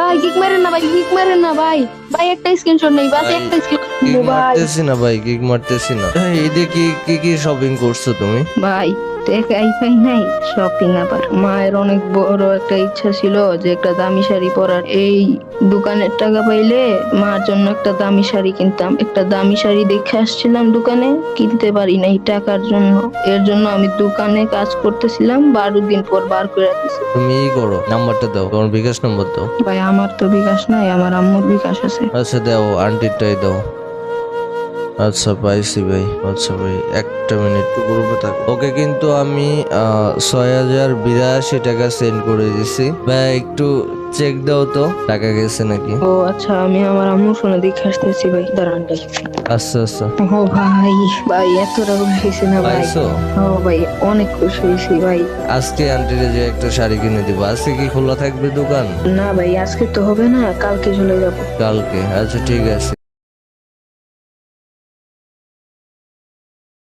ভাই কিক মারেন না ভাই, কিক মারেন না ভাই। ভাই একটা স্ক্রিনশট নেই, বাস একটা কিক স্ক্রিনশট ভাই। মারতেছি না ভাই, কিক মারতেছি না। এদিকে কি কি কি শপিং করছো তুমি? ভাই টাকাই পাই নাই, শপিং আবার। মায়ের অনেক বড় একটা ইচ্ছা ছিল যে একটা দামি শাড়ি পরার। এই দোকানের টাকা পাইলে মার জন্য একটা দামি শাড়ি কিনতাম। একটা দামি শাড়ি দেখে আসছিলাম দোকানে, কিনতে পারি নাই টাকার জন্য। এর জন্য আমি দোকানে কাজ করতেছিলাম, 12 দিন পর বার করে দিছি। তুমি ই করো, নাম্বারটা দাও, তোমার বিকাশ নাম্বার দাও। ভাই আমার তো বিকাশ নাই, আমার আম্মুর বিকাশ আছে। আচ্ছা দাও, আন্টিরটাই দাও। আচ্ছা পাইছি ভাই। আচ্ছা ভাই একটা মিনিট, একটু গ্রুপে থাকো। ওকে কিন্তু আমি 6082 টাকা সেন্ড করে দিছি ভাই, একটু চেক দাও তো টাকা গেছে নাকি। ও আচ্ছা, আমি আমার আম্মুর ফোনে দেখে আসতেছি ভাই, দাঁড়ান ভাই। আচ্ছা আচ্ছা, ও ভাই, ভাই এতটা খুশি হয়েছে না ভাই। পাইছো? ও ভাই অনেক খুশি হয়েছি ভাই। আজকে আন্টিরে যে একটা শাড়ি কিনে দিব। আজকে কি খোলা থাকবে দোকান? না ভাই আজকে তো হবে না, কালকে চলে যাবো। কালকে? আচ্ছা ঠিক আছে।